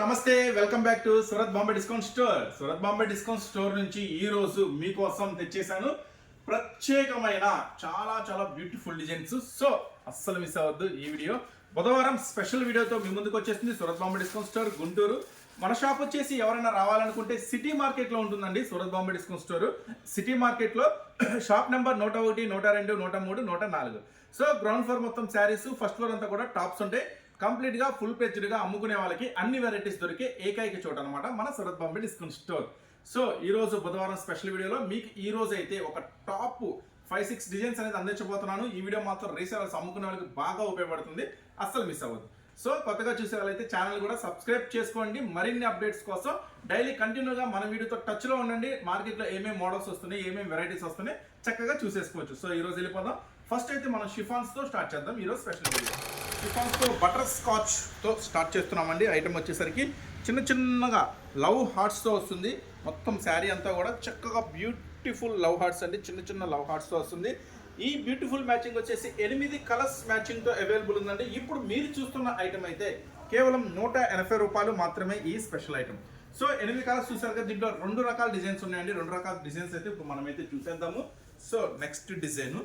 నమస్తే, welcome back to Surat Bombay discount store. Surat Bombay discount store నుంచి ఈ రోజు మీకోసం తెచ్చేసాను ప్రత్యేకమైన చాలా బ్యూటిఫుల్ డిజైన్స్. సో అస్సలు మిస్ అవ్వద్దు ఈ వీడియో. బుధవారం స్పెషల్ వీడియోతో మీ ముందుకు వచ్చేసింది సూరత్ బాంబే డిస్కౌంట్ స్టోర్ గుంటూరు. మన షాప్ వచ్చేసి ఎవరైనా రావాలనుకుంటే సిటీ మార్కెట్ లో ఉంటుందండి. Surat Bombay discount store city market లో shop number 101, 102, 103, 104. So ground floor మొత్తం శారీస్, ఫస్ట్ ఫ్లోర్ అంతా కూడా టాప్స్ ఉంటాయి. కంప్లీట్ గా ఫుల్ పేజ్డ్ గా అమ్ముకునే వాళ్ళకి అన్ని వెరైటీస్ దొరికే ఏకైక చోట అనమాట మన Surat Bombay discount store. So ఈ రోజు బుధవారం స్పెషల్ వీడియోలో మీకు ఈ రోజు అయితే ఒక టాప్ 5-6 డిజైన్స్ అనేది అందించబోతున్నాను. ఈ వీడియో మాత్రం రీసెలర్స్ అమ్ముకునే వాళ్ళకి బాగా ఉపయోగపడుతుంది, అస్సలు మిస్ అవ్వద్దు. సో కొత్తగా చూసే వాళ్ళైతే ఛానల్ కూడా సబ్స్క్రైబ్ చేసుకోండి. మరిన్ని అప్డేట్స్ కోసం డైలీ కంటిన్యూగా మన వీడియోతో టచ్ లో ఉండండి. మార్కెట్ లో ఏమేమి మోడల్స్ వస్తున్నాయి, ఏమేమి వెరైటీస్ వస్తున్నాయి చక్కగా చూసేసుకోవచ్చు. సో ఈ రోజు వెళ్ళిపోదాం. ఫస్ట్ అయితే మనం షిఫాన్స్ తో స్టార్ట్ చేద్దాం. ఈరోజు స్పెషల్ వీడియో షిఫాన్స్ తో బటర్ స్కాచ్ తో స్టార్ట్ చేస్తున్నామండి. ఐటమ్ వచ్చేసరికి చిన్నగా లవ్ హార్ట్స్ తో వస్తుంది. మొత్తం శారీ అంతా కూడా చక్కగా బ్యూటిఫుల్ లవ్ హార్ట్స్ అండి, చిన్న లవ్ హార్ట్స్ తో వస్తుంది. ఈ బ్యూటిఫుల్ మ్యాచింగ్ వచ్చేసి 8 కలర్స్ మ్యాచింగ్ తో అవైలబుల్ ఉందండి. ఇప్పుడు మీరు చూస్తున్న ఐటమ్ అయితే కేవలం 180 రూపాయలు మాత్రమే ఈ స్పెషల్ ఐటమ్. సో 8 కలర్స్ చూసారు కదా, దీంట్లో 2 రకాల డిజైన్స్ ఉన్నాయండి. 2 రకాల డిజైన్స్ అయితే ఇప్పుడు మనమైతే చూసేద్దాము. సో నెక్స్ట్ డిజైన్,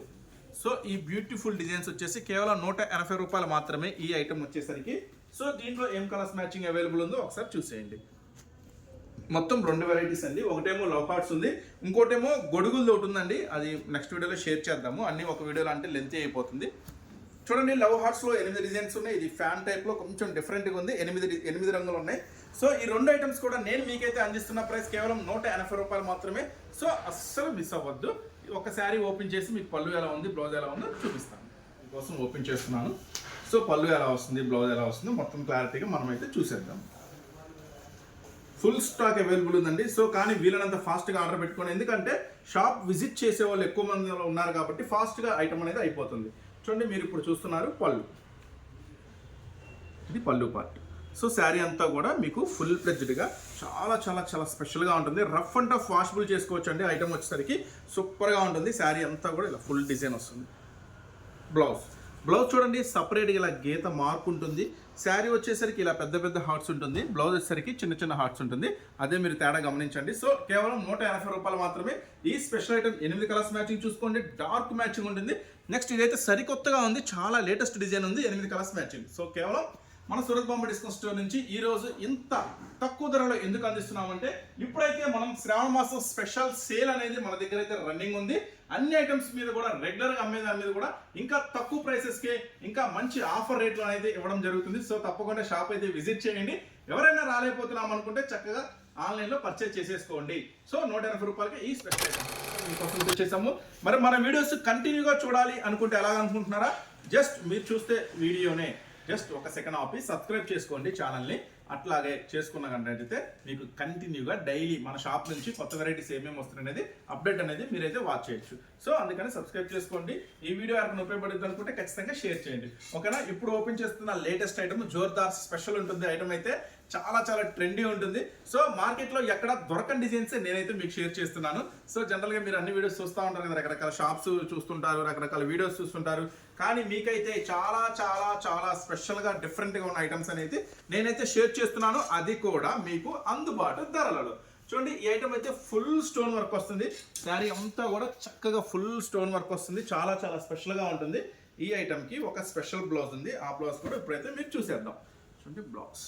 సో ఈ బ్యూటిఫుల్ డిజైన్స్ వచ్చేసి కేవలం 180 రూపాయలు మాత్రమే ఈ ఐటమ్ వచ్చేసరికి. సో దీంట్లో ఏం కలర్స్ మ్యాచింగ్ అవైలబుల్ ఉందో ఒకసారి చూసేయండి. మొత్తం 2 వెరైటీస్ అండి. ఒకటేమో లవ్ హార్ట్స్ ఉంది, ఇంకోటేమో గొడుగులది ఒకటి ఉందండి. అది నెక్స్ట్ వీడియోలో షేర్ చేద్దాము. అన్ని ఒక వీడియోలో అంటే లెంత్ అయిపోతుంది. చూడండి, లవ్ హార్ట్స్ లో 8 డిజైన్స్ ఉన్నాయి. ఇది ఫ్యాన్ టైప్ లో కొంచెం డిఫరెంట్గా ఉంది. 8 రంగులు ఉన్నాయి. సో ఈ 2 ఐటమ్స్ కూడా నేను మీకైతే అందిస్తున్న ప్రైస్ కేవలం 180 రూపాయలు మాత్రమే. సో అస్సలు మిస్ అవ్వద్దు. ఒక శారీ ఓపెన్ చేసి మీకు పళ్ళు ఎలా ఉంది, బ్లౌజ్ ఎలా ఉందో చూపిస్తాను. మీకోసం ఓపెన్ చేస్తున్నాను. సో పళ్ళు ఎలా వస్తుంది, బ్లౌజ్ ఎలా వస్తుందో మొత్తం క్లారిటీగా మనమైతే చూసేద్దాం. ఫుల్ స్టాక్ అవైలబుల్ ఉందండి. సో కానీ వీళ్ళనంత ఫాస్ట్గా ఆర్డర్ పెట్టుకోండి, ఎందుకంటే షాప్ విజిట్ చేసే వాళ్ళు ఎక్కువ మంది ఉన్నారు కాబట్టి ఫాస్ట్గా ఐటమ్ అనేది అయిపోతుంది. చూడండి, మీరు ఇప్పుడు చూస్తున్నారు పళ్ళు, ఇది పళ్ళు పార్ట్. సో శారీ అంతా కూడా మీకు ఫుల్ ఫ్లెడ్జ్డ్గా చాలా స్పెషల్గా ఉంటుంది. రఫ్ అండ్ టఫ్ వాషబుల్ చేసుకోవచ్చు అండి. ఐటమ్ వచ్చేసరికి సూపర్గా ఉంటుంది. శారీ అంతా కూడా ఇలా ఫుల్ డిజైన్ వస్తుంది. బ్లౌజ్ చూడండి, సపరేట్గా ఇలా గీత మార్క్ ఉంటుంది. శారీ వచ్చేసరికి ఇలా పెద్ద హార్ట్స్ ఉంటుంది. బ్లౌజ్ వచ్చేసరికి చిన్న హార్ట్స్ ఉంటుంది. అదే మీరు తేడా గమనించండి. సో కేవలం 180 రూపాయలు మాత్రమే ఈ స్పెషల్ ఐటమ్. 8 కలర్స్ మ్యాచింగ్ చూసుకోండి, డార్క్ మ్యాచింగ్ ఉంటుంది. నెక్స్ట్ ఇదైతే సరికొత్తగా ఉంది, చాలా లేటెస్ట్ డిజైన్ ఉంది, 8 కలర్స్ మ్యాచింగ్. సో కేవలం మన సూరత్ బాంబే డిస్కౌంట్ స్టోర్ నుంచి ఈ రోజు ఇంత తక్కువ ధరలో ఎందుకు అందిస్తున్నామంటే, ఇప్పుడైతే మనం శ్రావణ మాసం స్పెషల్ సేల్ అనేది మన దగ్గర అయితే రన్నింగ్ ఉంది. అన్ని ఐటమ్స్ మీద కూడా రెగ్యులర్గా అమ్మే దాని మీద కూడా ఇంకా తక్కువ ప్రైసెస్కి ఇంకా మంచి ఆఫర్ రేట్లో అయితే ఇవ్వడం జరుగుతుంది. సో తప్పకుండా షాప్ అయితే విజిట్ చేయండి. ఎవరైనా రాలేకపోతున్నాం అనుకుంటే చక్కగా ఆన్లైన్లో పర్చేజ్ చేసేసుకోండి. సో 180 రూపాయలకి ఈ స్పెషల్ ఐటమ్ మీకోసం తెచ్చేసాము. మరి మన వీడియోస్ కంటిన్యూగా చూడాలి అనుకుంటే ఎలాగనుకుంటున్నారా? జస్ట్ మీరు చూస్తే వీడియోనే జస్ట్ ఒక సెకండ్ ఆపి సబ్స్క్రైబ్ చేసుకోండి ఛానల్ని. అట్లాగే చేసుకున్న కంటెంట్ అయితే మీకు కంటిన్యూగా డైలీ మన షాప్ నుంచి కొత్త వెరైటీస్ ఏమేమి వస్తున్నాయి అనేది అప్డేట్ అనేది మీరైతే వాచ్ చేయొచ్చు. సో అందుకని సబ్స్క్రైబ్ చేసుకోండి. ఈ వీడియో ఎవరైనా ఉపయోగపడుతుంది అనుకుంటే ఖచ్చితంగా షేర్ చేయండి, ఓకేనా? ఇప్పుడు ఓపెన్ చేస్తున్న లేటెస్ట్ ఐటమ్ జోర్దార్ స్పెషల్ ఉంటుంది. ఐటమ్ అయితే చాలా ట్రెండీ ఉంటుంది. సో మార్కెట్లో ఎక్కడ దొరకని డిజైన్స్ నేనైతే మీకు షేర్ చేస్తున్నాను. సో జనరల్గా మీరు అన్ని వీడియోస్ చూస్తూ ఉంటారు కదా, రకరకాల షాప్స్ చూస్తుంటారు, రకరకాల వీడియోస్ చూస్తుంటారు. కానీ మీకైతే చాలా స్పెషల్గా డిఫరెంట్గా ఉన్న ఐటమ్స్ అనేది నేనైతే షేర్ చేస్తున్నాను, అది కూడా మీకు అందుబాటు ధరలలో. చూడండి, ఈ ఐటమ్ అయితే ఫుల్ స్టోన్ వర్క్ వస్తుంది. శారీ అంతా కూడా చక్కగా ఫుల్ స్టోన్ వర్క్ వస్తుంది. చాలా స్పెషల్గా ఉంటుంది. ఈ ఐటమ్కి ఒక స్పెషల్ బ్లౌజ్ ఉంది. ఆ బ్లౌజ్ కూడా ఇప్పుడైతే మీరు చూసేద్దాం. చూడండి, బ్లౌజ్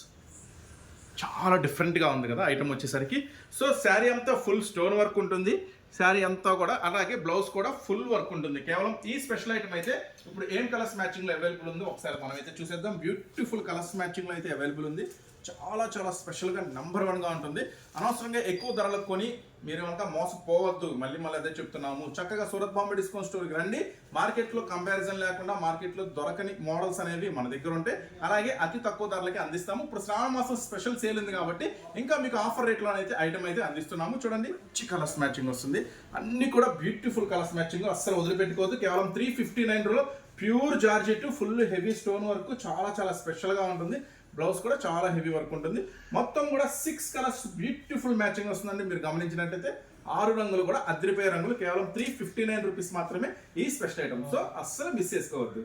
చాలా డిఫరెంట్గా ఉంది కదా ఐటమ్ వచ్చేసరికి. సో శారీ అంతా ఫుల్ స్టోన్ వర్క్ ఉంటుంది. శారీ అంతా కూడా అలాగే బ్లౌజ్ కూడా ఫుల్ వర్క్ ఉంటుంది. కేవలం ఈ స్పెషల్ ఐటమ్ అయితే ఇప్పుడు ఏం కలర్స్ మ్యాచింగ్లో అవైలబుల్ ఉందో ఒకసారి మనం అయితే చూసేద్దాం. బ్యూటిఫుల్ కలర్స్ మ్యాచింగ్లో అయితే అవైలబుల్ ఉంది. చాలా స్పెషల్గా నెంబర్ 1గా ఉంటుంది. అనవసరంగా ఎక్కువ ధరలకు కొని మీరు కనుక మోసపోవద్దు. మళ్ళీ అదే చెప్తున్నాము. చక్కగా సూరత్ బాంబే డిస్కౌంట్ స్టోర్కి రండి. మార్కెట్లో కంపారిజన్ లేకుండా మార్కెట్లో దొరకని మోడల్స్ అనేవి మన దగ్గర ఉంటాయి. అలాగే అతి తక్కువ ధరలకి అందిస్తాము. ఇప్పుడు శ్రావణ మాసం స్పెషల్ సేల్ ఉంది కాబట్టి ఇంకా మీకు ఆఫర్ రేట్లో అయితే ఐటమ్ అయితే అందిస్తున్నాము. చూడండి, మంచి కలర్స్ మ్యాచింగ్ వస్తుంది. అన్ని కూడా బ్యూటిఫుల్ కలర్స్ మ్యాచింగ్, అస్సలు వదిలిపెట్టుకోవద్దు. కేవలం 359 pure georgette, full heavy stone work, చాలా స్పెషల్గా ఉంటుంది. బ్లౌజ్ కూడా చాలా హెవీ వర్క్ ఉంటుంది. మొత్తం కూడా 6 కలర్స్ బ్యూటిఫుల్ మ్యాచింగ్ వస్తుందండి. మీరు గమనించినట్టయితే 6 రంగులు కూడా అదిరిపోయే రంగులు. కేవలం 359 రూపీస్ మాత్రమే ఈ స్పెషల్ ఐటమ్. సో అస్సలు మిస్ చేసుకోవద్దు.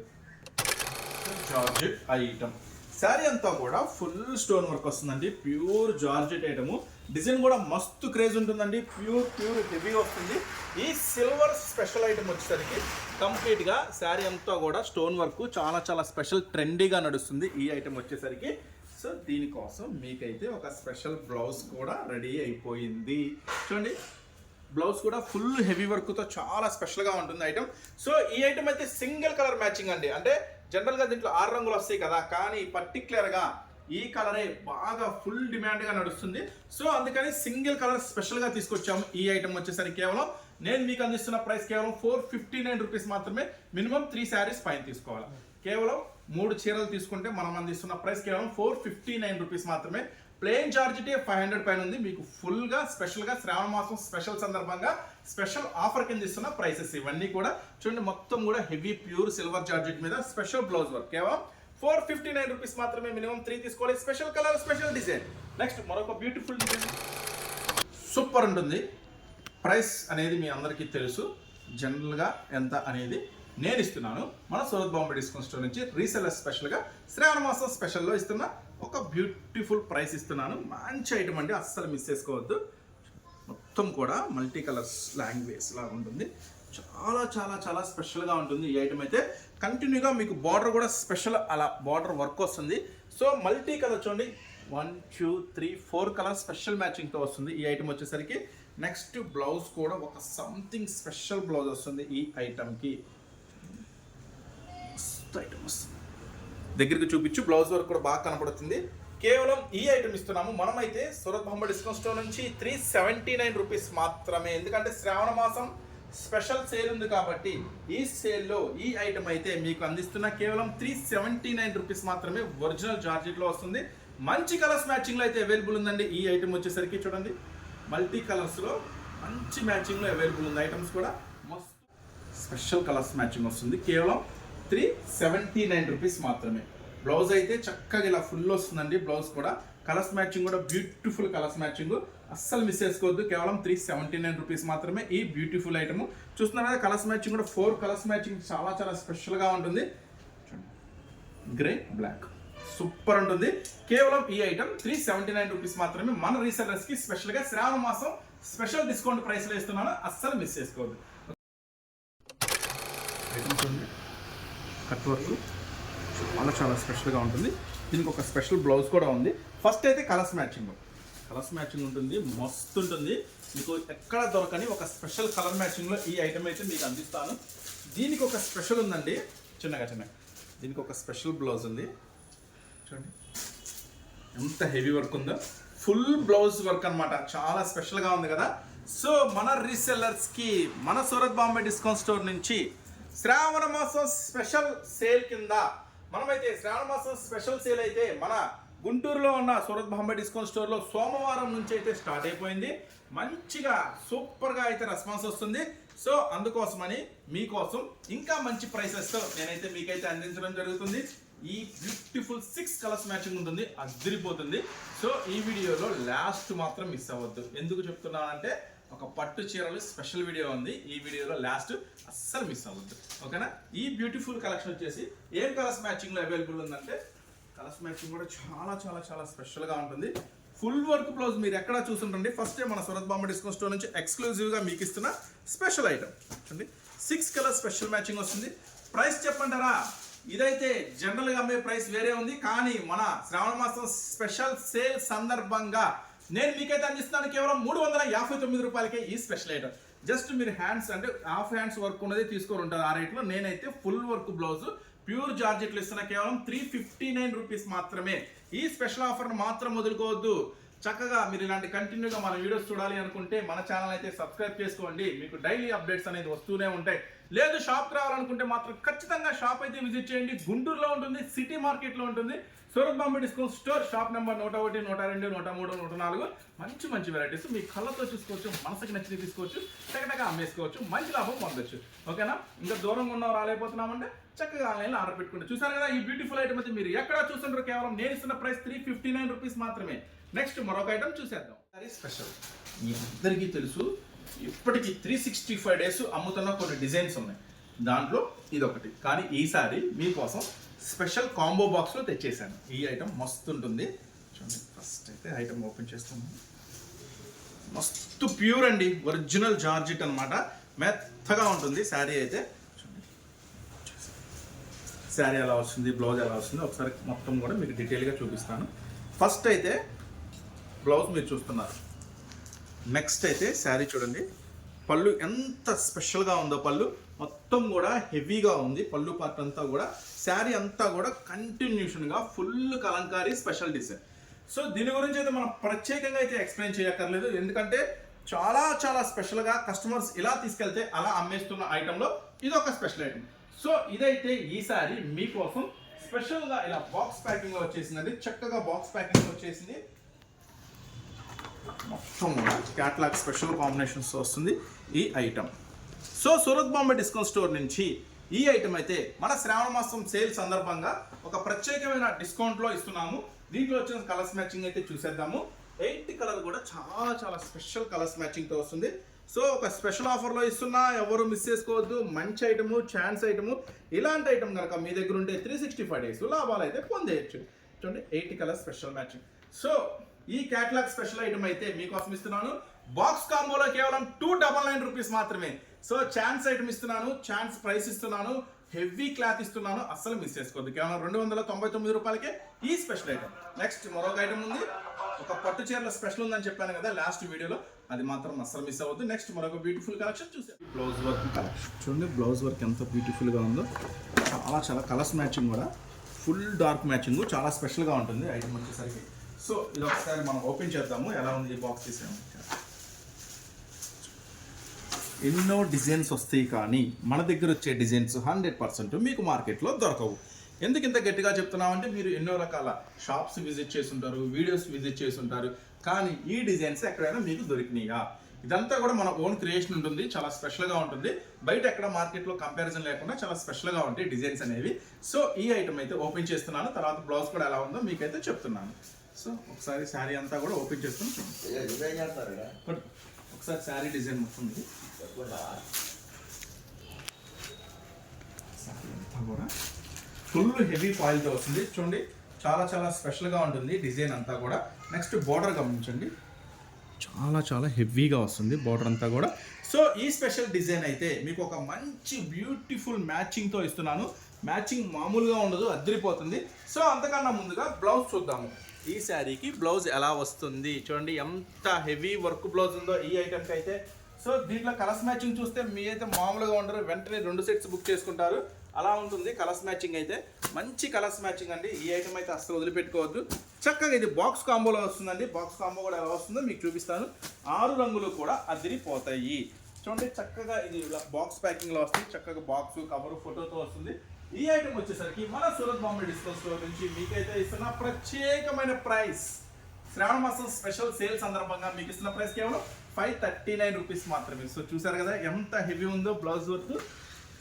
జార్జెట్ ఐటమ్ శారీ అంతా కూడా ఫుల్ స్టోన్ వర్క్ వస్తుందండి, ప్యూర్ జార్జెట్ ఐటము. డిజైన్ కూడా మస్తు క్రేజ్ ఉంటుందండి, ప్యూర్ హెవీ వస్తుంది. ఈ సిల్వర్ స్పెషల్ ఐటమ్ వచ్చేసరికి కంప్లీట్గా శారీ అంతా కూడా స్టోన్ వర్క్ చాలా స్పెషల్ ట్రెండీగా నడుస్తుంది ఈ ఐటమ్ వచ్చేసరికి. సో దీనికోసం మీకైతే ఒక స్పెషల్ బ్లౌజ్ కూడా రెడీ అయిపోయింది. చూడండి, బ్లౌజ్ కూడా ఫుల్ హెవీ వర్క్తో చాలా స్పెషల్గా ఉంటుంది ఐటమ్. సో ఈ ఐటమ్ అయితే సింగిల్ కలర్ మ్యాచింగ్ అండి. అంటే జనరల్గా దీంట్లో 6 రంగులు వస్తాయి కదా, కానీ పర్టికులర్గా ఈ కలరే బాగా ఫుల్ డిమాండ్గా నడుస్తుంది. సో అందుకని సింగిల్ కలర్ స్పెషల్గా తీసుకొచ్చాము. ఈ ఐటమ్ వచ్చేసరికి కేవలం నేను మీకు అందిస్తున్న ప్రైస్ కేవలం 459 రూపీస్ మాత్రమే. మినిమం 3 శారీస్ పైన తీసుకోవాలి. కేవలం 3 చీరలు తీసుకుంటే మనం అందిస్తున్న ప్రైస్ కేవలం 459 రూపీస్ మాత్రమే. ప్లెయిన్ జార్జెట్ 500 పైన ఉంది. మీకు ఫుల్గా స్పెషల్గా శ్రావణ మాసం స్పెషల్ సందర్భంగా స్పెషల్ ఆఫర్ కింద ఇస్తున్న ప్రైసెస్ ఇవన్నీ కూడా. చూడండి, మొత్తం కూడా హెవీ ప్యూర్ సిల్వర్ జార్జెట్ మీద స్పెషల్ బ్లౌజ్ వర్క్ కేవలం 459 రూపీస్ మాత్రమే. మినిమం 3 తీసుకోవాలి. Special colour, special design. Next మరొక బ్యూటిఫుల్ డిజైన్, సూపర్ ఉంటుంది. ప్రైస్ అనేది మీ అందరికీ తెలుసు, జనరల్గా ఎంత అనేది నేను ఇస్తున్నాను. మన సూరత్ బాంబే డిస్కౌంట్ స్టోర్ నుంచి రీసెల్లర్ స్పెషల్గా శ్రావణ మాసం స్పెషల్లో ఇస్తున్న ఒక బ్యూటిఫుల్ ప్రైస్ ఇస్తున్నాను. మంచి ఐటమ్ అండి, అస్సలు మిస్ చేసుకోవద్దు. మొత్తం కూడా మల్టీ కలర్స్ లాంగ్వేజ్ లాగా ఉంటుంది. చాలా స్పెషల్గా ఉంటుంది ఈ ఐటమ్ అయితే. కంటిన్యూగా మీకు బార్డర్ కూడా స్పెషల్ అలా బార్డర్ వర్క్ వస్తుంది. సో మల్టీ కలర్ చూడండి, 1 2 3 4 కలర్ స్పెషల్ మ్యాచింగ్తో వస్తుంది ఈ ఐటమ్ వచ్చేసరికి. నెక్స్ట్ బ్లౌజ్ కూడా ఒక సంథింగ్ స్పెషల్ బ్లౌజ్ వస్తుంది ఈ ఐటమ్కి. ఐటమ్ వస్తుంది, దగ్గరికి చూపించు. బ్లౌజ్ వర్క్ కూడా బాగా కనపడుతుంది. కేవలం ఈ ఐటమ్ ఇస్తున్నాము మనమైతే సూరత్ బాంబే డిస్కౌంట్ స్టోర్ నుంచి 379 రూపీస్ మాత్రమే. ఎందుకంటే శ్రావణ మాసం స్పెషల్ సేల్ ఉంది కాబట్టి ఈ సేల్లో ఈ ఐటమ్ అయితే మీకు అందిస్తున్న కేవలం 379 రూపీస్ మాత్రమే. ఒరిజినల్ జార్జెట్లో వస్తుంది. మంచి కలర్స్ మ్యాచింగ్లో అయితే అవైలబుల్ ఉందండి ఈ ఐటమ్ వచ్చేసరికి. చూడండి, మల్టీ కలర్స్లో మంచి మ్యాచింగ్లో అవైలబుల్ ఉంది. ఐటమ్స్ కూడా మస్తు స్పెషల్ కలర్స్ మ్యాచింగ్ వస్తుంది. కేవలం 379 రూపీస్ మాత్రమే. బ్లౌజ్ అయితే చక్కగా ఇలా ఫుల్ వస్తుందండి. బ్లౌజ్ కూడా కలర్స్ మ్యాచింగ్ కూడా బ్యూటిఫుల్ కలర్స్ మ్యాచింగ్, అస్సలు మిస్ చేసుకోవద్దు. కేవలం 379 రూపీస్ మాత్రమే ఈ బ్యూటిఫుల్ ఐటమ్. చూస్తున్నారు కదా, కలర్స్ మ్యాచింగ్ కూడా 4 కలర్స్ మ్యాచింగ్ చాలా స్పెషల్గా ఉంటుంది. గ్రే, బ్లాక్ సూపర్ ఉంటుంది. కేవలం ఈ ఐటమ్ 379 రూపీస్ మాత్రమే. మన రీసెలర్స్కి స్పెషల్గా శ్రావణ మాసం స్పెషల్ డిస్కౌంట్ ప్రైస్లో ఇస్తున్నాను, అస్సలు మిస్ చేసుకోవద్దు. ఐటమ్స్ ఉంది, కట్ వర్క్ చాలా స్పెషల్గా ఉంటుంది. దీనికి ఒక స్పెషల్ బ్లౌజ్ కూడా ఉంది. ఫస్ట్ అయితే కలర్స్ మ్యాచింగ్ ఉంటుంది, మస్తు ఉంటుంది. మీకు ఎక్కడ దొరకని ఒక స్పెషల్ కలర్ మ్యాచింగ్లో ఈ ఐటమ్ అయితే మీకు అందిస్తాను. దీనికి ఒక స్పెషల్ ఉందండి, చిన్నగా దీనికి ఒక స్పెషల్ బ్లౌజ్ ఉంది. చూడండి ఎంత హెవీ వర్క్ ఉందో, ఫుల్ బ్లౌజ్ వర్క్ అనమాట. చాలా స్పెషల్గా ఉంది కదా. సో మన రీసెల్లర్స్కి మన సూరత్ బాంబే డిస్కౌంట్ స్టోర్ నుంచి శ్రావణ మాసం స్పెషల్ సేల్ కింద మనమైతే శ్రావణ మాసం స్పెషల్ సేల్ అయితే మన గుంటూరులో ఉన్న సూరత్ బాంబే డిస్కౌంట్ స్టోర్లో సోమవారం నుంచి అయితే స్టార్ట్ అయిపోయింది. మంచిగా సూపర్గా అయితే రెస్పాన్స్ వస్తుంది. సో అందుకోసమని మీకోసం ఇంకా మంచి ప్రైసెస్తో నేనైతే మీకైతే అందించడం జరుగుతుంది. ఈ బ్యూటిఫుల్ 6 కలర్స్ మ్యాచింగ్ ఉంటుంది, అదిరిపోతుంది. సో ఈ వీడియోలో లాస్ట్ మాత్రం మిస్ అవ్వద్దు. ఎందుకు చెప్తున్నానంటే ఒక పట్టు చీరలు స్పెషల్ వీడియో ఉంది, ఈ వీడియోలో లాస్ట్ అస్సలు మిస్ అవ్వద్దు. ఓకేనా. ఈ బ్యూటిఫుల్ కలెక్షన్ వచ్చేసి ఏం కలర్స్ మ్యాచింగ్లో అవైలబుల్ ఉందంటే, కలర్స్ మ్యాచింగ్ కూడా చాలా స్పెషల్గా ఉంటుంది. ఫుల్ వర్క్ బ్లౌజ్ మీరు ఎక్కడ చూస్తుంటండి. ఫస్ట్ మన సూరత్ బాంబే డిస్కౌంట్ స్టోర్ నుంచి ఎక్స్క్లూజివ్గా మీకు ఇస్తున్న స్పెషల్ ఐటమ్ చూడండి. 6 కలర్ స్పెషల్ మ్యాచింగ్ వస్తుంది. ప్రైస్ చెప్పంటారా, ఇదైతే జనరల్గా అమ్మే ప్రైస్ వేరే ఉంది, కానీ మన శ్రావణ మాసం స్పెషల్ సేల్ సందర్భంగా నేను మీకైతే అందిస్తున్నాను కేవలం 359 రూపాయలకే ఈ స్పెషల్ ఐటమ్. జస్ట్ మీరు హ్యాండ్స్ అంటే హాఫ్ హ్యాండ్స్ వర్క్ ఉన్నది తీసుకొని ఉంటారు ఆ రేట్లో. నేనైతే ఫుల్ వర్క్ బ్లౌజ్ ప్యూర్ జార్జెట్లు ఇస్తున్నా కేవలం 359 రూపీస్ మాత్రమే. ఈ స్పెషల్ ఆఫర్ను మాత్రం వదులుకోవద్దు. చక్కగా మీరు ఇలాంటి కంటిన్యూగా మన వీడియోస్ చూడాలి అనుకుంటే మన ఛానల్ అయితే సబ్స్క్రైబ్ చేసుకోండి. మీకు డైలీ అప్డేట్స్ అనేది వస్తూనే ఉంటాయి. లేదు షాప్కి రావాలనుకుంటే మాత్రం ఖచ్చితంగా షాప్ అయితే విజిట్ చేయండి. గుంటూరులో ఉంటుంది, సిటీ మార్కెట్లో ఉంటుంది. Surat Bombay discount store, shop number 101, 102, 103, 104. మంచి వెరైటీస్ మీ కళ్ళతో చూసుకోవచ్చు, మనసుకి నచ్చింది తీసుకోవచ్చు, చక్కగా అమ్మేసుకోవచ్చు, మంచి లాభం పొందొచ్చు. ఓకేనా. ఇంకా దూరంగా ఉన్న రాలేకపోతున్నామంటే చక్కగా ఆన్లైన్లో ఆర్డర్ పెట్టుకుంటే. చూసారు కదా ఈ బ్యూటిఫుల్ ఐటమ్ అయితే మీరు ఎక్కడ చూస్తుంటారు. కేవలం నేను ఇస్తున్న ప్రైస్ 359 రూపీస్ మాత్రమే. నెక్స్ట్ మరొక ఐటమ్ చూసేద్దాం. అది స్పెషల్ మీ అందరికీ తెలుసు, ఇప్పటికీ 365 డేస్ అమ్ముతున్న కొన్ని డిజైన్స్ ఉన్నాయి. దాంట్లో ఇదొకటి. కానీ ఈసారి మీకోసం స్పెషల్ కాంబో బాక్స్లో తెచ్చేసాను. ఈ ఐటమ్ మస్తు ఉంటుంది. చూడండి, ఫస్ట్ అయితే ఐటమ్ ఓపెన్ చేస్తాను. మస్తు ప్యూర్ అండి, ఒరిజినల్ జార్జెట్ అనమాట. మెత్తగా ఉంటుంది శారీ అయితే. చూడండి శారీ ఎలా వస్తుంది, బ్లౌజ్ ఎలా వస్తుంది ఒకసారి మొత్తం కూడా మీకు డీటెయిల్గా చూపిస్తాను. ఫస్ట్ అయితే బ్లౌజ్ మీరు చూస్తున్నారు. నెక్స్ట్ అయితే శారీ చూడండి, పళ్ళు ఎంత స్పెషల్గా ఉందో. పళ్ళు మొత్తం కూడా హెవీగా ఉంది. పళ్ళు పార్ట్ అంతా కూడా శారీ అంతా కూడా కంటిన్యూషన్గా full Kalamkari special design. So దీని గురించి అయితే మనం ప్రత్యేకంగా అయితే ఎక్స్ప్లెయిన్ చేయక్కర్లేదు, ఎందుకంటే చాలా చాలా స్పెషల్గా కస్టమర్స్ ఇలా తీసుకెళ్తే అలా అమ్మేస్తున్న ఐటెంలో ఇది ఒక స్పెషల్ ఐటెం. సో ఇదైతే ఈ శారీ మీకోసం స్పెషల్గా ఇలా బాక్స్ ప్యాకింగ్లో వచ్చేసిందండి. చక్కగా బాక్స్ ప్యాకింగ్లో వచ్చేసింది. మొత్తం క్యాట్లాగ్ స్పెషల్ కాంబినేషన్స్ వస్తుంది ఈ item. So Surat Bombay discount store నుంచి ఈ ఐటమ్ అయితే మన శ్రావణ మాసం సేల్ సందర్భంగా ఒక ప్రత్యేకమైన డిస్కౌంట్లో ఇస్తున్నాము. దీంట్లో వచ్చిన కలర్స్ మ్యాచింగ్ అయితే చూసేద్దాము. 8 కలర్ కూడా చాలా చాలా స్పెషల్ కలర్స్ మ్యాచింగ్తో వస్తుంది. సో ఒక స్పెషల్ ఆఫర్లో ఇస్తున్నా, ఎవరు మిస్ చేసుకోవద్దు. మంచి ఐటము, ఛాన్స్ ఐటము. ఇలాంటి ఐటమ్ కనుక మీ దగ్గర ఉంటే 365 డేస్ లాభాలు అయితే పొందేయచ్చు. చూడండి 8 కలర్ స్పెషల్ మ్యాచింగ్. సో ఈ క్యాటలాగ్ స్పెషల్ ఐటమ్ అయితే మీకోసం ఇస్తున్నాను. బాక్స్ కాంబోలో కేవలం 299 రూపీస్ మాత్రమే. సో ఛాన్స్ ఐటమ్ ఇస్తున్నాను, ఛాన్స్ ప్రైస్ ఇస్తున్నాను, హెవీ క్లాత్ ఇస్తున్నాను. అస్సలు మిస్ చేసుకోవద్దు. కేవలం 299 రూపాయలకే ఈ స్పెషల్ ఐటమ్. నెక్స్ట్ మరొక ఐటమ్ ఉంది, ఒక పట్టు చీరల స్పెషల్ ఉందని చెప్పాను కదా లాస్ట్ వీడియోలో, అది మాత్రం అస్సలు మిస్ అవ్వద్దు. నెక్స్ట్ మరొక బ్యూటిఫుల్ కలెక్షన్ చూసాం. బ్లౌజ్ వర్క్ కలెక్షన్ చూడండి, బ్లౌజ్ వర్క్ ఎంత బ్యూటిఫుల్గా ఉందో. చాలా చాలా కలర్స్ మ్యాచింగ్ కూడా, ఫుల్ డార్క్ మ్యాచింగ్, చాలా స్పెషల్గా ఉంటుంది ఐటమ్ వచ్చేసరికి. సో ఇది ఒకసారి మనం ఓపెన్ చేద్దాము, ఎలా ఉంది ఈ బాక్స్ తీసాము. ఎన్నో డిజైన్స్ వస్తాయి కానీ మన దగ్గర వచ్చే డిజైన్స్ 100% మీకు మార్కెట్లో దొరకవు. ఎందుకు ఇంత గట్టిగా చెప్తున్నామంటే మీరు ఎన్నో రకాల షాప్స్ విజిట్ చేసి ఉంటారు, వీడియోస్ విజిట్ చేసి ఉంటారు, కానీ ఈ డిజైన్స్ ఎక్కడైనా మీకు దొరికినాయా? ఇదంతా కూడా మన ఓన్ క్రియేషన్ ఉంటుంది, చాలా స్పెషల్గా ఉంటుంది. బయట ఎక్కడ మార్కెట్లో కంపారిజన్ లేకుండా చాలా స్పెషల్గా ఉంటాయి డిజైన్స్ అనేవి. సో ఈ ఐటమ్ అయితే ఓపెన్ చేస్తున్నాను, తర్వాత బ్లౌజ్ కూడా ఎలా ఉందో మీకైతే చెప్తున్నాను. సో ఒకసారి శారీ అంతా కూడా ఓపెన్ చేసుకుని చూడండి. ఒకసారి శారీ డిజైన్ మొత్తం ఇది శారీ అంతా కూడా ఫుల్ హెవీ ఫాయిల్తో వస్తుంది. చూడండి చాలా చాలా స్పెషల్గా ఉంటుంది డిజైన్ అంతా కూడా. నెక్స్ట్ బార్డర్ గమనించండి, చాలా చాలా హెవీగా వస్తుంది బార్డర్ అంతా కూడా. సో ఈ స్పెషల్ డిజైన్ అయితే మీకు ఒక మంచి బ్యూటిఫుల్ మ్యాచింగ్తో ఇస్తున్నాను. మ్యాచింగ్ మామూలుగా ఉండదు, అద్దరిపోతుంది. సో అంతకన్నా ముందుగా బ్లౌజ్ చూద్దాము. ఈ శారీకి బ్లౌజ్ ఎలా వస్తుంది చూడండి, ఎంత హెవీ వర్క్ బ్లౌజ్ ఉందో ఈ ఐటమ్కి అయితే. సో దీంట్లో కలర్స్ మ్యాచింగ్ చూస్తే మీ అయితే మామూలుగా ఉండరు, వెంటనే 2 సెట్స్ బుక్ చేసుకుంటారు, అలా ఉంటుంది కలర్స్ మ్యాచింగ్ అయితే. మంచి కలర్స్ మ్యాచింగ్ అండి, ఈ ఐటమ్ అయితే అస్సలు వదిలిపెట్టుకోవద్దు. చక్కగా ఇది బాక్స్ కాంబోలో వస్తుందండి. బాక్స్ కాంబో కూడా ఎలా వస్తుందో మీకు చూపిస్తాను. 6 రంగులు కూడా అదిరిపోతాయి. చూడండి చక్కగా ఇది బాక్స్ ప్యాకింగ్లో వస్తుంది. చక్కగా బాక్స్ కవర్ ఫోటోతో వస్తుంది. ఈ ఐటమ్ వచ్చేసరికి మన సూరత్ బాంబే డిస్కౌంట్ స్టోర్ నుంచి మీకైతే ఇస్తున్న ప్రత్యేకమైన ప్రైస్, శ్రావణ మాసం స్పెషల్ సేల్ సందర్భంగా మీకు ఇస్తున్న ప్రైస్ కేవలం 539 రూపీస్ మాత్రమే. సో చూసారు కదా ఎంత హెవీ ఉందో బ్లౌజ్ వర్క్,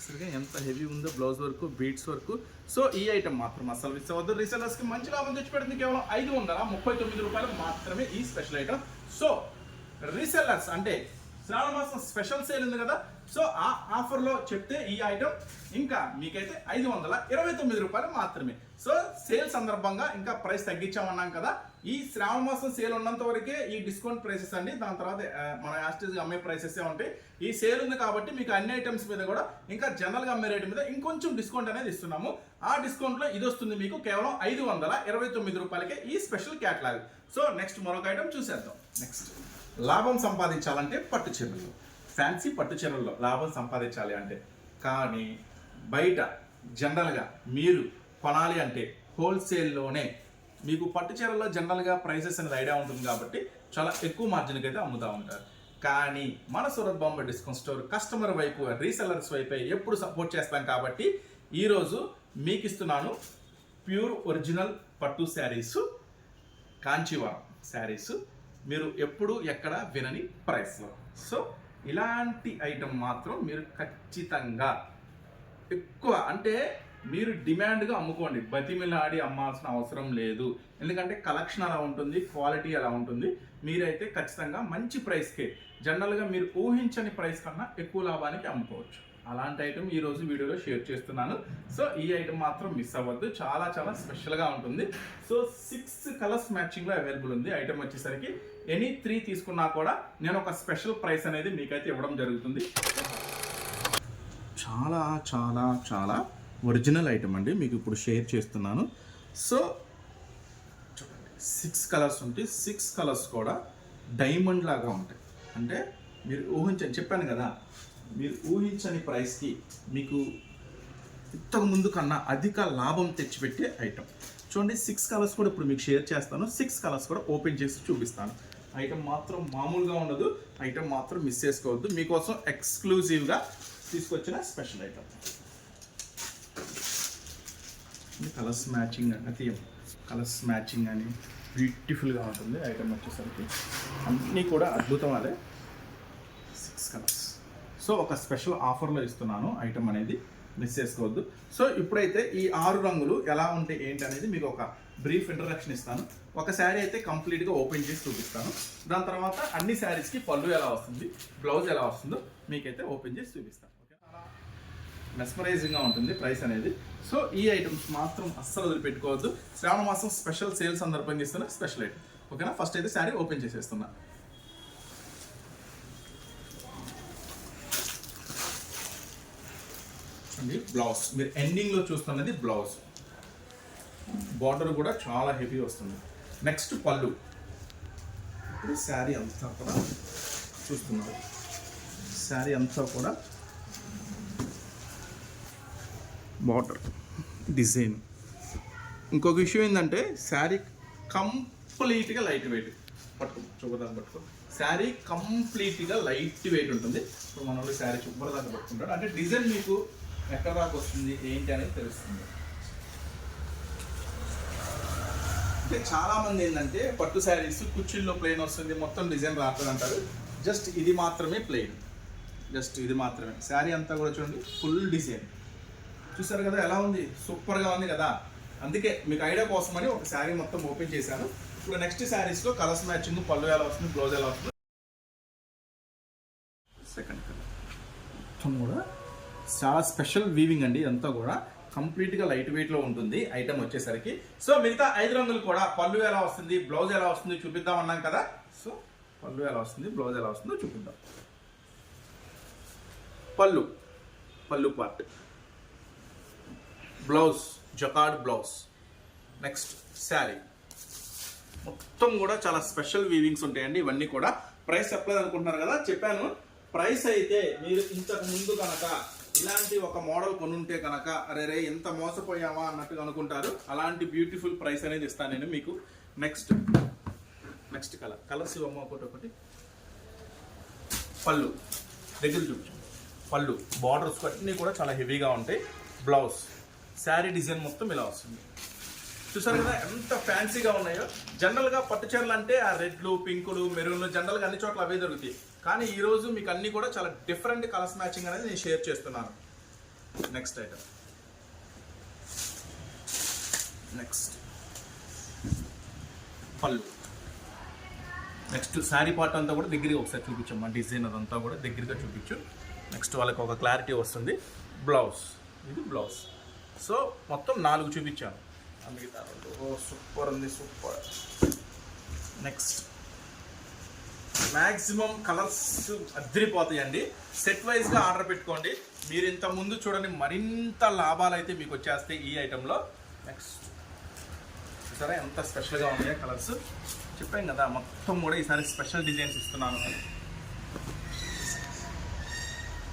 సరిగా ఎంత హెవీ ఉందో blouse work, beads work. So ఈ ఐటమ్ మాత్రం అసలు మిస్ అవ్వద్దు. రీసెలర్స్కి మంచి లాభం తెచ్చిపెడుతుంది. కేవలం 539 రూపాయలు మాత్రమే ఈ స్పెషల్ ఐటమ్. సో రీసెలర్స్ అంటే శ్రావణ మాసం స్పెషల్ సేల్ ఉంది కదా, సో ఆ ఆఫర్లో చెప్తే ఈ ఐటమ్ ఇంకా మీకైతే 529 రూపాయలు మాత్రమే. సో సేల్ సందర్భంగా ఇంకా ప్రైస్ తగ్గించామన్నాం కదా, ఈ శ్రావణ మాసం సేల్ ఉన్నంత వరకే ఈ డిస్కౌంట్ ప్రైసెస్ అండి. దాని తర్వాత మన యాస్టేజ్గా అమ్మే ప్రైసెస్ ఉంటాయి. ఈ సేల్ ఉంది కాబట్టి మీకు అన్ని ఐటమ్స్ మీద కూడా ఇంకా జనరల్గా అమ్మే రేటు మీద ఇంకొంచెం డిస్కౌంట్ అనేది ఇస్తున్నాము. ఆ డిస్కౌంట్లో ఇది వస్తుంది మీకు కేవలం 529 రూపాయలకే ఈ స్పెషల్ క్యాటలాగ్. సో నెక్స్ట్ మరొక ఐటమ్ చూసేద్దాం. నెక్స్ట్ లాభం సంపాదించాలంటే పట్టు చీరలు, ఫ్యాన్సీ పట్టు చీరల్లో లాభం సంపాదించాలి అంటే, కానీ బయట జనరల్గా మీరు కొనాలి అంటే హోల్సేల్లోనే మీకు పట్టు చీరల్లో జనరల్గా ప్రైసెస్ అనేది ఐడియా ఉంటుంది కాబట్టి చాలా ఎక్కువ మార్జిన్కి అయితే అమ్ముతూ ఉంటారు. కానీ మన Surat Bombay discount store customer వైపు, రీసెల్లర్స్ వైపు ఎప్పుడు సపోర్ట్ చేస్తాం కాబట్టి ఈరోజు మీకు ఇస్తున్నాను ప్యూర్ ఒరిజినల్ పట్టు శారీసు, కాంచీవరం శారీసు, మీరు ఎప్పుడు ఎక్కడ వినని ప్రైస్లో. సో ఇలాంటి ఐటమ్ మాత్రం మీరు ఖచ్చితంగా ఎక్కువ అంటే మీరు డిమాండ్గా అమ్ముకోండి, బతిమిలాడి అమ్మాల్సిన అవసరం లేదు. ఎందుకంటే కలెక్షన్ అలా ఉంటుంది, క్వాలిటీ అలా ఉంటుంది. మీరైతే ఖచ్చితంగా మంచి ప్రైస్కే, జనరల్గా మీరు ఊహించని ప్రైస్ కన్నా ఎక్కువ లాభానికి అమ్ముకోవచ్చు. అలాంటి ఐటమ్ ఈ రోజు వీడియోలో షేర్ చేస్తున్నాను. సో ఈ ఐటమ్ మాత్రం మిస్ అవ్వద్దు, చాలా చాలా స్పెషల్గా ఉంటుంది. సో 6 కలర్స్ మ్యాచింగ్లో అవైలబుల్ ఉంది. ఐటమ్ వచ్చేసరికి ఎనీ 3 తీసుకున్నా కూడా నేను ఒక స్పెషల్ ప్రైస్ అనేది మీకైతే ఇవ్వడం జరుగుతుంది. చాలా చాలా చాలా ఒరిజినల్ ఐటమ్ అండి, మీకు ఇప్పుడు షేర్ చేస్తున్నాను. సో చూడండి, 6 కలర్స్ ఉంటాయి. 6 కలర్స్ కూడా డైమండ్ లాగా ఉంటాయి. అంటే మీరు ఊహించని, చెప్పాను కదా, మీరు ఊహించని ప్రైస్కి మీకు ఇంతకు ముందు కన్నా అధిక లాభం తెచ్చిపెట్టే ఐటమ్. చూడండి, 6 కలర్స్ కూడా ఇప్పుడు మీకు షేర్ చేస్తాను. 6 కలర్స్ కూడా ఓపెన్ చేసి చూపిస్తాను. ఐటమ్ మాత్రం మామూలుగా ఉండదు, ఐటమ్ మాత్రం మిస్ చేసుకోవద్దు. మీకోసం ఎక్స్క్లూజివ్గా తీసుకొచ్చిన స్పెషల్ ఐటమ్. కలర్స్ మ్యాచింగ్ అని, కలర్స్ మ్యాచింగ్ అని బ్యూటిఫుల్గా ఉంటుంది. ఐటమ్ వచ్చేసరికి అన్నీ కూడా అద్భుతం. అదే 6 కలర్స్. సో ఒక స్పెషల్ ఆఫర్లో ఇస్తున్నాను, ఐటమ్ అనేది మిస్ చేసుకోవద్దు. సో ఇప్పుడైతే ఈ 6 రంగులు ఎలా ఉంటాయి ఏంటి అనేది మీకు ఒక బ్రీఫ్ ఇంట్రడక్షన్ ఇస్తాను. ఒక శారీ అయితే కంప్లీట్గా ఓపెన్ చేసి చూపిస్తాను. దాని తర్వాత అన్ని శారీస్కి పళ్ళు ఎలా వస్తుంది, బ్లౌజ్ ఎలా వస్తుందో మీకైతే ఓపెన్ చేసి చూపిస్తాను. మెస్మరైజింగ్గా ఉంటుంది ప్రైస్ అనేది. సో ఈ ఐటమ్స్ మాత్రం అస్సలు వదిలిపెట్టుకోవద్దు. శ్రావణ మాసం స్పెషల్ సేల్ సందర్భంగా ఇస్తున్న స్పెషల్ ఐటమ్. ఓకేనా, ఫస్ట్ అయితే శారీ ఓపెన్ చేసేస్తున్నా. అండి బ్లౌజ్ మీరు ఎండింగ్లో చూస్తున్నది బ్లౌజ్. బార్డర్ కూడా చాలా హెవీ వస్తుంది. నెక్స్ట్ పళ్ళు. ఇప్పుడు శారీ అంతా కూడా చూస్తున్నారు, శారీ అంతా కూడా బార్డర్ డిజైన్. ఇంకొక విషయం ఏంటంటే శారీ కంప్లీట్గా లైట్ వెయిట్. చూపదాకా పట్టుకో. శారీ కంప్లీట్గా లైట్ వెయిట్ ఉంటుంది. ఇప్పుడు మన వాళ్ళు శారీ చూపదాకా పట్టుకుంటాడు అంటే డిజైన్ మీకు ఎక్కడ దాకా వస్తుంది ఏంటి అనేది తెలుస్తుంది. అంటే చాలామంది ఏంటంటే పట్టు శారీస్ కుర్చీల్లో ప్లెయిన్ వస్తుంది, మొత్తం డిజైన్ రావట్లేదు అంటారు. జస్ట్ ఇది మాత్రమే ప్లెయిన్, జస్ట్ ఇది మాత్రమే. శారీ అంతా కూడా చూడండి ఫుల్ డిజైన్. చూసారు కదా ఎలా ఉంది, సూపర్గా ఉంది కదా. అందుకే మీకు ఐడియా కోసమని ఒక శారీ మొత్తం ఓపెన్ చేశాను. ఇప్పుడు నెక్స్ట్ శారీస్లో కలర్స్ మ్యాచింగ్, పళ్ళు ఎలా వస్తుంది, బ్లౌజ్ ఎలా వస్తుంది. సెకండ్ కలర్ మొత్తం కూడా చాలా స్పెషల్ వీవింగ్ అండి, అంతా కూడా కంప్లీట్గా లైట్ వెయిట్లో ఉంటుంది ఐటమ్ వచ్చేసరికి. సో మిగతా 5 రంగులు కూడా పళ్ళు ఎలా వస్తుంది, బ్లౌజ్ ఎలా వస్తుంది చూపిద్దాం అన్నాం కదా. సో పళ్ళు ఎలా వస్తుంది, బ్లౌజ్ ఎలా వస్తుందో చూపిద్దాం. పళ్ళు, పళ్ళు part, blouse jacquard blouse. Next sari మొత్తం కూడా చాలా స్పెషల్ వీవింగ్స్ ఉంటాయండి. ఇవన్నీ కూడా ప్రైస్ చెప్పలేదు అనుకుంటున్నారు కదా, చెప్పాను. ప్రైస్ అయితే మీరు ఇంతకు ముందు కనుక ఇలాంటి ఒక మోడల్ కొనుంటే కనుక అరే రే ఎంత మోసపోయావా అన్నట్టుగా అనుకుంటారు. అలాంటి బ్యూటిఫుల్ ప్రైస్ అనేది ఇస్తాను నేను మీకు. నెక్స్ట్ కలర్స్ ఇవ్వమ్మ ఒకటి. పళ్ళు దగ్గర చూపించు. పళ్ళు బార్డర్స్ అన్నీ కూడా చాలా హెవీగా ఉంటాయి. బ్లౌజ్ శారీ డిజైన్ మొత్తం ఇలా వస్తుంది. చూసారు కదా ఎంత ఫ్యాన్సీగా ఉన్నాయో. జనరల్గా పట్టు చీరలు అంటే ఆ రెడ్లు, పింకులు, మెరూన్లు జనరల్గా అన్ని చోట్ల అవే దొరుకుతాయి. కానీ ఈరోజు మీకు అన్నీ కూడా చాలా డిఫరెంట్ కలర్స్ మ్యాచింగ్ అనేది నేను షేర్ చేస్తున్నాను. నెక్స్ట్ ఐటమ్, నెక్స్ట్ పళ్ళు. నెక్స్ట్ శారీ పార్ట్ అంతా కూడా దగ్గరగా ఒకసారి చూపించమ్మా. డిజైన్ అదంతా కూడా దగ్గరగా చూపించు. నెక్స్ట్ వాళ్ళకి ఒక క్లారిటీ వస్తుంది. బ్లౌజ్, ఇది బ్లౌజ్. సో మొత్తం 4 చూపించాను. మిగతా సూపర్ ఉంది, సూపర్. నెక్స్ట్ మ్యాక్సిమం కలర్స్ అదిరిపోతాయండి. సెట్ వైజ్గా ఆర్డర్ పెట్టుకోండి. మీరు ఇంత ముందు చూడండి మరింత లాభాలు అయితే మీకు వచ్చేస్తాయి ఈ ఐటెంలో. నెక్స్ట్ సరే ఎంత స్పెషల్గా ఉన్నాయో కలర్స్. చెప్పాను కదా మొత్తం కూడా ఈసారి స్పెషల్ డిజైన్స్ ఇస్తున్నాను.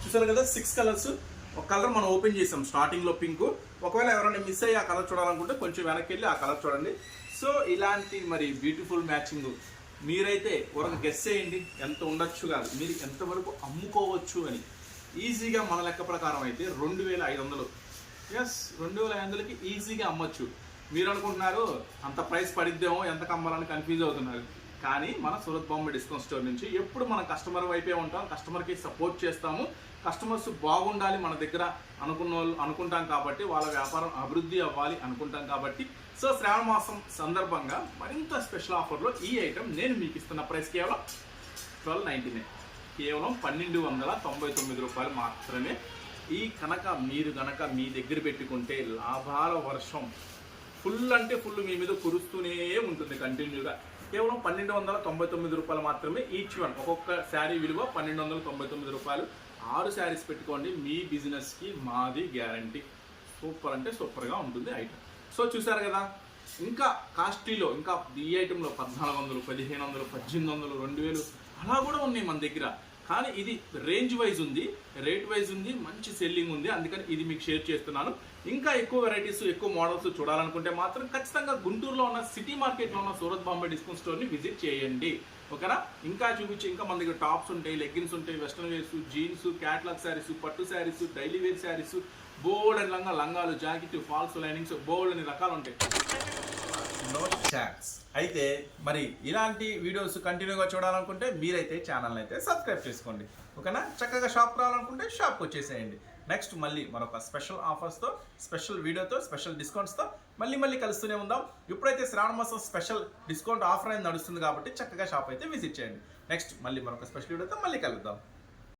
చూసారు కదా 6 కలర్స్. ఒక కలర్ మనం ఓపెన్ చేసాం స్టార్టింగ్లో, పింక్. ఒకవేళ ఎవరైనా మిస్ అయ్యి ఆ కలర్ చూడాలనుకుంటే కొంచెం వెనక్కి వెళ్ళి ఆ కలర్ చూడండి. సో ఇలాంటి మరి బ్యూటిఫుల్ మ్యాచింగ్ మీరైతే ఒక గెస్ చేయండి ఎంత ఉండొచ్చు కాదు, మీరు ఎంతవరకు అమ్ముకోవచ్చు అని. ఈజీగా మన లెక్క ప్రకారం అయితే 2500. ఎస్, 2500కి ఈజీగా అమ్మొచ్చు. మీరు అనుకుంటున్నారు అంత ప్రైస్ పడిద్దేమో, ఎంత కమ్మాలని కన్ఫ్యూజ్ అవుతున్నారు. కానీ మన సూరత్ బాంబే డిస్కౌంట్ స్టోర్ నుంచి ఎప్పుడు మన కస్టమర్ వైపే ఉంటాం, కస్టమర్కి సపోర్ట్ చేస్తాము. కస్టమర్స్ బాగుండాలి మన దగ్గర అనుకుంటాం కాబట్టి, వాళ్ళ వ్యాపారం అభివృద్ధి అవ్వాలి అనుకుంటాం కాబట్టి. సో శ్రావణ మాసం సందర్భంగా మరింత స్పెషల్ ఆఫర్లో ఈ ఐటమ్ నేను మీకు ఇస్తున్న ప్రైస్ కేవలం 1299, కేవలం 1299 రూపాయలు మాత్రమే. మీరు గనక మీ దగ్గర పెట్టుకుంటే లాభాల వర్షం ఫుల్ అంటే ఫుల్ మీ మీద కురుస్తూనే ఉంటుంది కంటిన్యూగా. కేవలం 1299 రూపాయలు మాత్రమే ఈచ్ వన్. ఒక్కొక్క శారీ విలువ 1299 రూపాయలు. 6 శారీస్ పెట్టుకోండి, మీ బిజినెస్కి మాది గ్యారంటీ. సూపర్ అంటే సూపర్గా ఉంటుంది ఐటమ్. సో చూసారు కదా, ఇంకా కాస్ట్లీలో ఇంకా ఈ ఐటెంలో 1400, 1500, 1800, 2000 అలా కూడా ఉన్నాయి మన దగ్గర. కానీ ఇది రేంజ్ వైజ్ ఉంది, రేట్ వైజ్ ఉంది, మంచి సెల్లింగ్ ఉంది. అందుకని ఇది మీకు షేర్ చేస్తున్నాను. ఇంకా ఎక్కువ వెరైటీస్, ఎక్కువ మోడల్స్ చూడాలనుకుంటే మాత్రం ఖచ్చితంగా గుంటూరులో ఉన్న సిటీ మార్కెట్లో ఉన్న సూరత్ బాంబే డిస్కౌంట్ స్టోర్ని విజిట్ చేయండి. ఓకేనా? ఇంకా చూపించి, ఇంకా మన దగ్గర టాప్స్ ఉంటాయి, లెగ్గిన్స్ ఉంటాయి, western wears, jeans, catalogue saris, పట్టు saris, daily wear saris, bold and లంగాలు, జాకెట్, ఫాల్స్ లైనింగ్స్, బోల్డ్ అనే రకాలు ఉంటాయి. No chance. అయితే మరి ఇలాంటి వీడియోస్ కంటిన్యూగా చూడాలనుకుంటే మీరైతే ఛానల్ని అయితే సబ్స్క్రైబ్ చేసుకోండి. ఓకేనా? చక్కగా షాప్ రావాలనుకుంటే షాప్కి వచ్చేసేయండి. నెక్స్ట్ మళ్ళీ మరొక స్పెషల్ ఆఫర్స్తో, స్పెషల్ వీడియోతో, స్పెషల్ డిస్కౌంట్స్తో మళ్ళీ కలుస్తూనే ఉందాం. ఇప్పుడైతే శ్రావణ మాసం స్పెషల్ డిస్కౌంట్ ఆఫర్ అనేది నడుస్తుంది కాబట్టి చక్కగా షాప్ అయితే విజిట్ చేయండి. నెక్స్ట్ మళ్ళీ మరొక స్పెషల్ వీడియోతో మళ్ళీ కలుద్దాం.